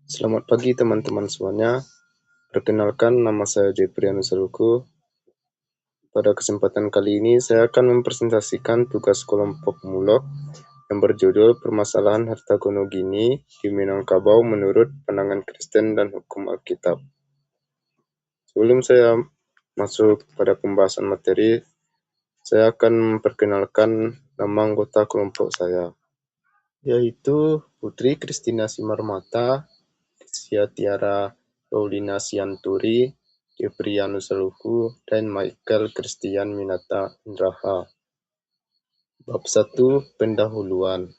Selamat pagi teman-teman semuanya. Perkenalkan, nama saya Jeprianus Saluku. Pada kesempatan kali ini saya akan mempresentasikan tugas kelompok mulok yang berjudul Permasalahan Harta Gono Gini di Minangkabau menurut pandangan Kristen dan hukum Alkitab. Sebelum saya masuk pada pembahasan materi, saya akan memperkenalkan nama anggota kelompok saya, yaitu Putri Kristina Simarmata, Sia Tiara Paulina Sianturi, Geprianus Saluku, dan Michael Christian Minata Indraha. Bab 1. Pendahuluan.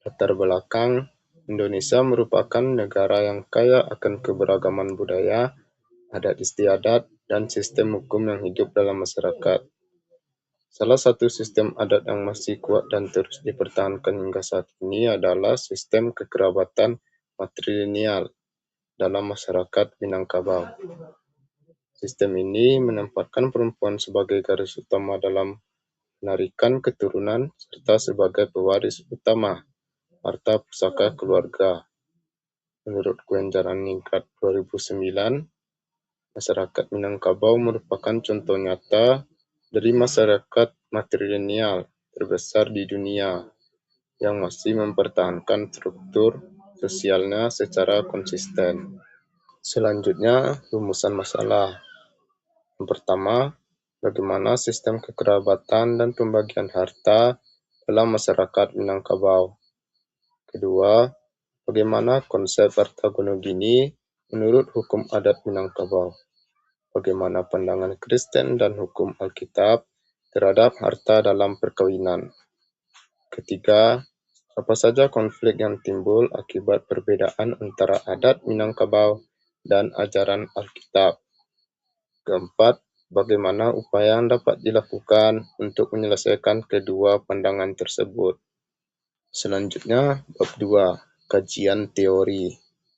Latar belakang. Indonesia merupakan negara yang kaya akan keberagaman budaya, adat istiadat, dan sistem hukum yang hidup dalam masyarakat. Salah satu sistem adat yang masih kuat dan terus dipertahankan hingga saat ini adalah sistem kekerabatan matrilineal dalam masyarakat Minangkabau. Sistem ini menempatkan perempuan sebagai garis utama dalam menarikan keturunan serta sebagai pewaris utama harta pusaka keluarga. Menurut Kuenjaran Ningrat 2009, masyarakat Minangkabau merupakan contoh nyata dari masyarakat matrilineal terbesar di dunia yang masih mempertahankan struktur sosialnya secara konsisten. Selanjutnya, rumusan masalah. Yang pertama, bagaimana sistem kekerabatan dan pembagian harta dalam masyarakat Minangkabau. Kedua, bagaimana konsep harta gono gini menurut hukum adat Minangkabau. Bagaimana pandangan Kristen dan hukum Alkitab terhadap harta dalam perkawinan. Ketiga, apa saja konflik yang timbul akibat perbedaan antara adat Minangkabau dan ajaran Alkitab. Keempat, bagaimana upaya yang dapat dilakukan untuk menyelesaikan kedua pandangan tersebut. Selanjutnya, bab 2, kajian teori.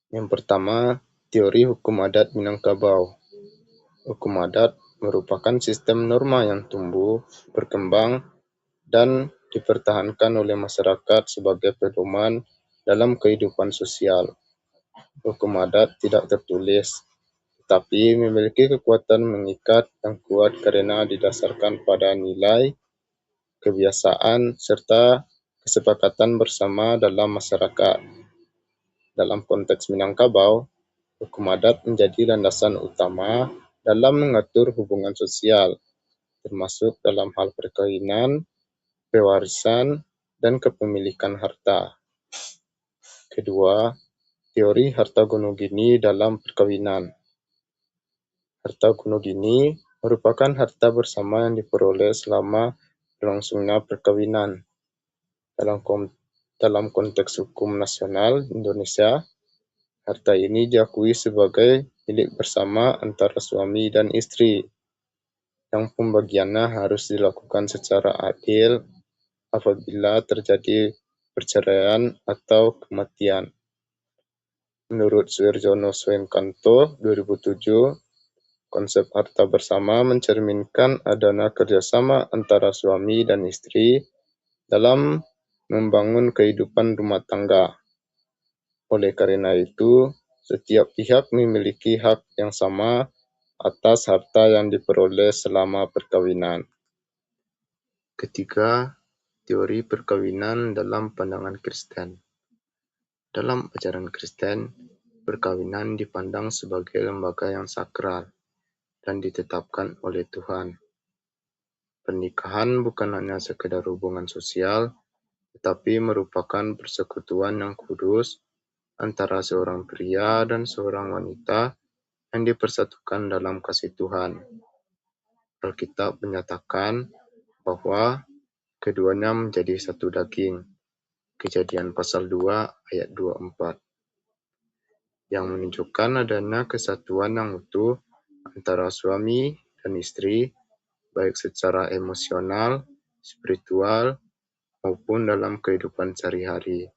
Yang pertama, teori hukum adat Minangkabau. Hukum adat merupakan sistem norma yang tumbuh, berkembang, dan dipertahankan oleh masyarakat sebagai pedoman dalam kehidupan sosial. Hukum adat tidak tertulis, tetapi memiliki kekuatan mengikat yang kuat karena didasarkan pada nilai, kebiasaan, serta kesepakatan bersama dalam masyarakat. Dalam konteks Minangkabau, hukum adat menjadi landasan utama dalam mengatur hubungan sosial, termasuk dalam hal perkawinan, pewarisan, dan kepemilikan harta. Kedua, teori harta gono gini dalam perkawinan. Harta gono gini merupakan harta bersama yang diperoleh selama berlangsungnya perkawinan. Dalam konteks hukum nasional Indonesia, harta ini diakui sebagai milik bersama antara suami dan istri, yang pembagiannya harus dilakukan secara adil apabila terjadi perceraian atau kematian. Menurut Suirjono Swenkanto 2007, konsep harta bersama mencerminkan adanya kerjasama antara suami dan istri dalam membangun kehidupan rumah tangga. Oleh karena itu, setiap pihak memiliki hak yang sama atas harta yang diperoleh selama perkawinan. Ketiga, teori perkawinan dalam pandangan Kristen. Dalam ajaran Kristen, perkawinan dipandang sebagai lembaga yang sakral dan ditetapkan oleh Tuhan. Pernikahan bukan hanya sekedar hubungan sosial, tetapi merupakan persekutuan yang kudus antara seorang pria dan seorang wanita yang dipersatukan dalam kasih Tuhan. Alkitab menyatakan bahwa keduanya menjadi satu daging. Kejadian pasal 2 ayat 24. Yang menunjukkan adanya kesatuan yang utuh antara suami dan istri, baik secara emosional, spiritual, maupun dalam kehidupan sehari-hari,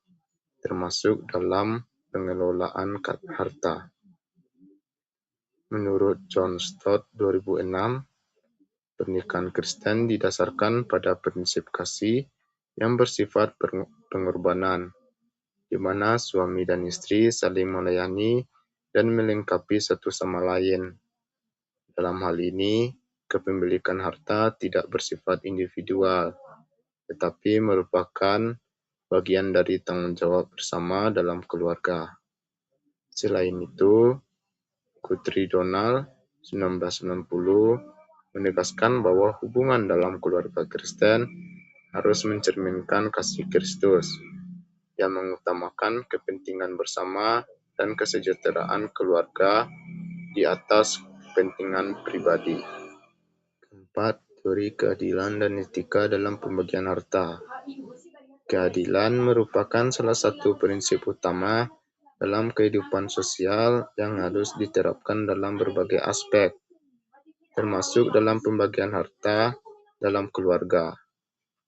termasuk dalam pengelolaan harta. Menurut John Stott 2006, pernikahan Kristen didasarkan pada prinsip kasih yang bersifat pengorbanan. di mana suami dan istri saling melayani dan melengkapi satu sama lain. Dalam hal ini, kepemilikan harta tidak bersifat individual, tetapi merupakan bagian dari tanggung jawab bersama dalam keluarga. Selain itu, Guthrie Donald 1990 menegaskan bahwa hubungan dalam keluarga Kristen harus mencerminkan kasih Kristus yang mengutamakan kepentingan bersama dan kesejahteraan keluarga di atas kepentingan pribadi. Keempat, teori keadilan dan etika dalam pembagian harta. Keadilan merupakan salah satu prinsip utama dalam kehidupan sosial yang harus diterapkan dalam berbagai aspek, termasuk dalam pembagian harta dalam keluarga.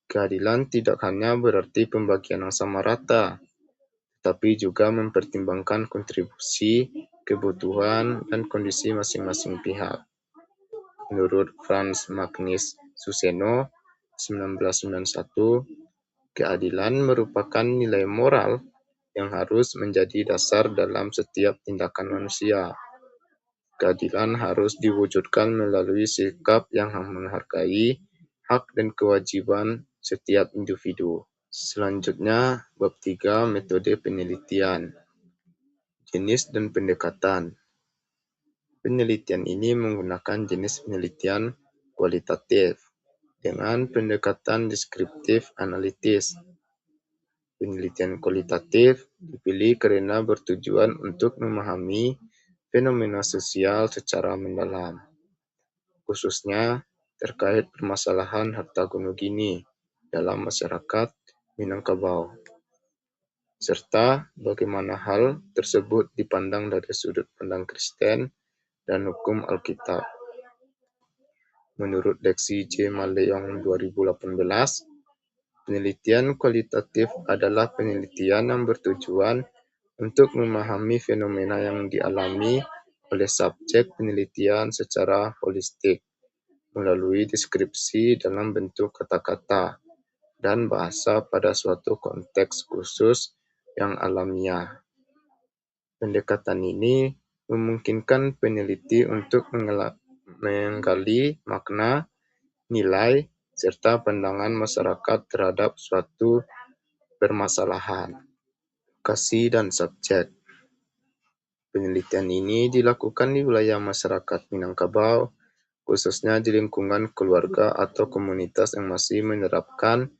Keadilan tidak hanya berarti pembagian yang sama rata, tetapi juga mempertimbangkan kontribusi, kebutuhan, dan kondisi masing-masing pihak. Menurut Franz Magnus Suseno 1991, keadilan merupakan nilai moral yang harus menjadi dasar dalam setiap tindakan manusia. Keadilan harus diwujudkan melalui sikap yang menghargai hak dan kewajiban setiap individu. Selanjutnya, bab 3, metode penelitian, jenis dan pendekatan. Penelitian ini menggunakan jenis penelitian kualitatif dengan pendekatan deskriptif analitis. Penelitian kualitatif dipilih karena bertujuan untuk memahami fenomena sosial secara mendalam, khususnya terkait permasalahan harta gono gini dalam masyarakat Minangkabau, serta bagaimana hal tersebut dipandang dari sudut pandang Kristen dan hukum Alkitab. Menurut Lexi J. Maleong 2018, penelitian kualitatif adalah penelitian yang bertujuan untuk memahami fenomena yang dialami oleh subjek penelitian secara holistik, melalui deskripsi dalam bentuk kata-kata dan bahasa pada suatu konteks khusus yang alamiah. Pendekatan ini memungkinkan peneliti untuk menggali makna, nilai, serta pandangan masyarakat terhadap suatu permasalahan. Lokasi dan subjek. Penelitian ini dilakukan di wilayah masyarakat Minangkabau, khususnya di lingkungan keluarga atau komunitas yang masih menerapkan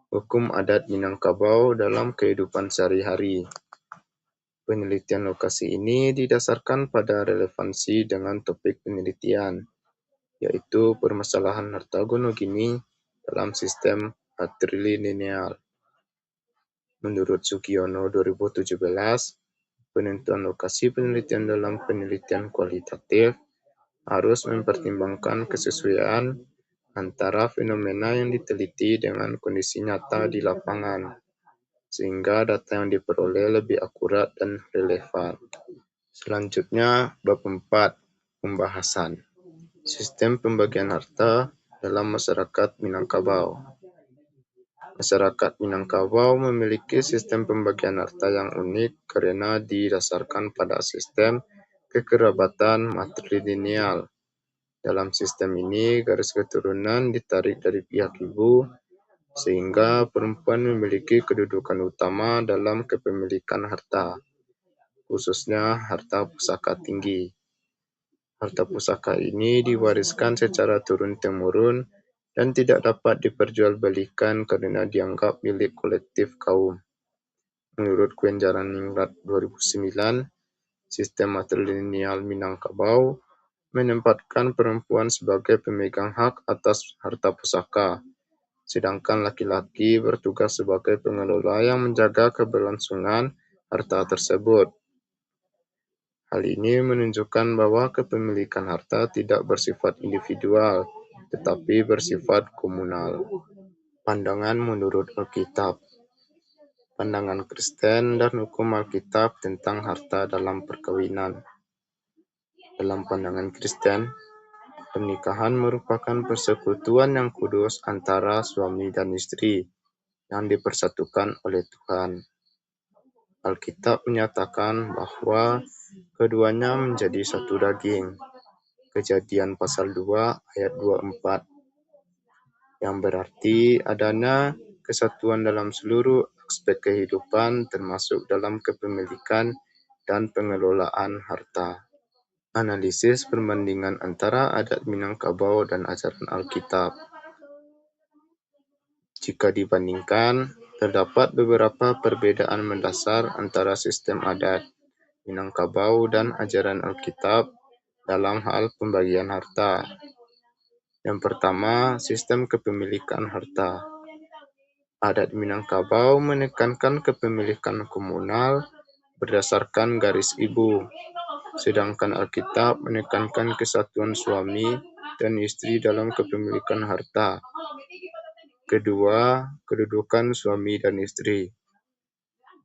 hukum adat Minangkabau dalam kehidupan sehari-hari. Penelitian lokasi ini didasarkan pada relevansi dengan topik penelitian, yaitu permasalahan harta gono gini dalam sistem patrilineal. Menurut Sugiono 2017, penentuan lokasi penelitian dalam penelitian kualitatif harus mempertimbangkan kesesuaian antara fenomena yang diteliti dengan kondisi nyata di lapangan, sehingga data yang diperoleh lebih akurat dan relevan. Selanjutnya, bab 4, pembahasan. Sistem pembagian harta dalam masyarakat Minangkabau. Masyarakat Minangkabau memiliki sistem pembagian harta yang unik karena didasarkan pada sistem kekerabatan matrilineal. Dalam sistem ini, garis keturunan ditarik dari pihak ibu, sehingga perempuan memiliki kedudukan utama dalam kepemilikan harta, khususnya harta pusaka tinggi. Harta pusaka ini diwariskan secara turun-temurun dan tidak dapat diperjualbelikan karena dianggap milik kolektif kaum. Menurut Kuenjaran Ningrat 2009, sistem matrilineal Minangkabau menempatkan perempuan sebagai pemegang hak atas harta pusaka, sedangkan laki-laki bertugas sebagai pengelola yang menjaga keberlangsungan harta tersebut. Hal ini menunjukkan bahwa kepemilikan harta tidak bersifat individual, tetapi bersifat komunal. Pandangan menurut Alkitab. Pandangan Kristen dan hukum Alkitab tentang harta dalam perkawinan. Dalam pandangan Kristen, pernikahan merupakan persekutuan yang kudus antara suami dan istri yang dipersatukan oleh Tuhan. Alkitab menyatakan bahwa keduanya menjadi satu daging. Kejadian pasal 2 ayat 24. Yang berarti adanya kesatuan dalam seluruh aspek kehidupan termasuk dalam kepemilikan dan pengelolaan harta. Analisis perbandingan antara adat Minangkabau dan ajaran Alkitab. Jika dibandingkan, terdapat beberapa perbedaan mendasar antara sistem adat Minangkabau dan ajaran Alkitab dalam hal pembagian harta. Yang pertama, sistem kepemilikan harta. Adat Minangkabau menekankan kepemilikan komunal berdasarkan garis ibu, sedangkan Alkitab menekankan kesatuan suami dan istri dalam kepemilikan harta. Kedua, kedudukan suami dan istri.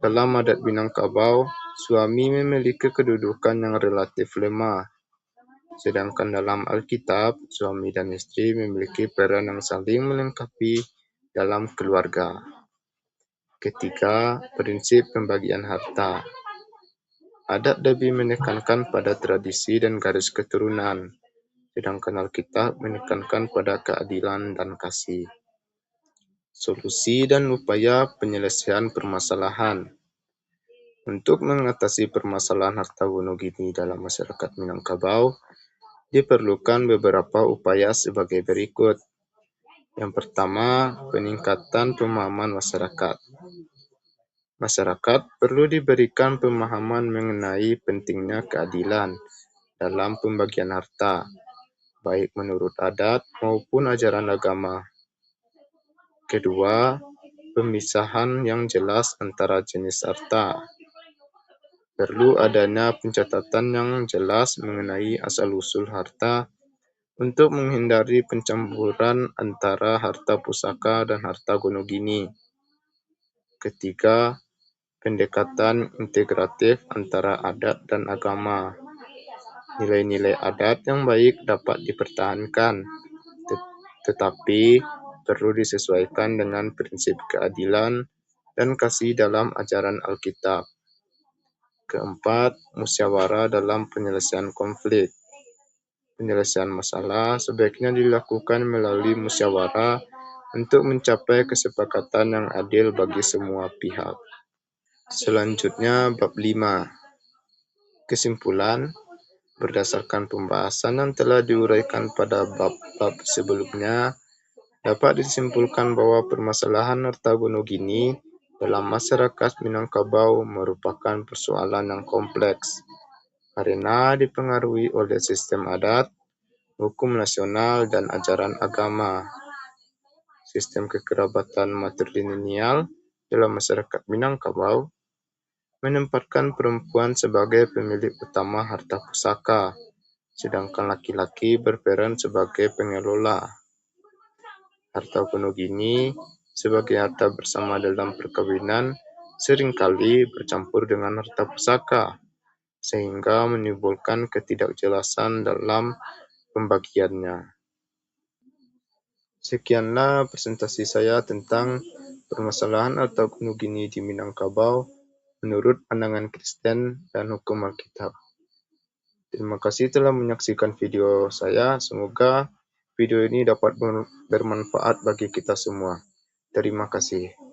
Dalam adat Minangkabau, suami memiliki kedudukan yang relatif lemah, sedangkan dalam Alkitab, suami dan istri memiliki peran yang saling melengkapi dalam keluarga. Ketiga, prinsip pembagian harta. Adat lebih menekankan pada tradisi dan garis keturunan, sedangkan Alkitab menekankan pada keadilan dan kasih. Solusi dan upaya penyelesaian permasalahan. Untuk mengatasi permasalahan harta Wonogiri dalam masyarakat Minangkabau, diperlukan beberapa upaya sebagai berikut. Yang pertama, peningkatan pemahaman masyarakat. Masyarakat perlu diberikan pemahaman mengenai pentingnya keadilan dalam pembagian harta, baik menurut adat maupun ajaran agama. Kedua, pemisahan yang jelas antara jenis harta. Perlu adanya pencatatan yang jelas mengenai asal-usul harta untuk menghindari pencampuran antara harta pusaka dan harta gonogini. Ketiga, pendekatan integratif antara adat dan agama. Nilai-nilai adat yang baik dapat dipertahankan, tetapi perlu disesuaikan dengan prinsip keadilan dan kasih dalam ajaran Alkitab. Keempat, musyawarah dalam penyelesaian konflik. Penyelesaian masalah sebaiknya dilakukan melalui musyawarah untuk mencapai kesepakatan yang adil bagi semua pihak. Selanjutnya, bab 5. Kesimpulan, berdasarkan pembahasan yang telah diuraikan pada bab-bab sebelumnya, dapat disimpulkan bahwa permasalahan harta Wonogiri dalam masyarakat Minangkabau merupakan persoalan yang kompleks karena dipengaruhi oleh sistem adat, hukum nasional, dan ajaran agama. Sistem kekerabatan matrilineal dalam masyarakat Minangkabau menempatkan perempuan sebagai pemilik utama harta pusaka, sedangkan laki-laki berperan sebagai pengelola. Harta Wonogiri sebagai harta bersama dalam perkawinan seringkali bercampur dengan harta pusaka, sehingga menimbulkan ketidakjelasan dalam pembagiannya. Sekianlah presentasi saya tentang permasalahan harta Wonogiri di Minangkabau menurut pandangan Kristen dan hukum Alkitab. Terima kasih telah menyaksikan video saya. Semoga video ini dapat bermanfaat bagi kita semua. Terima kasih.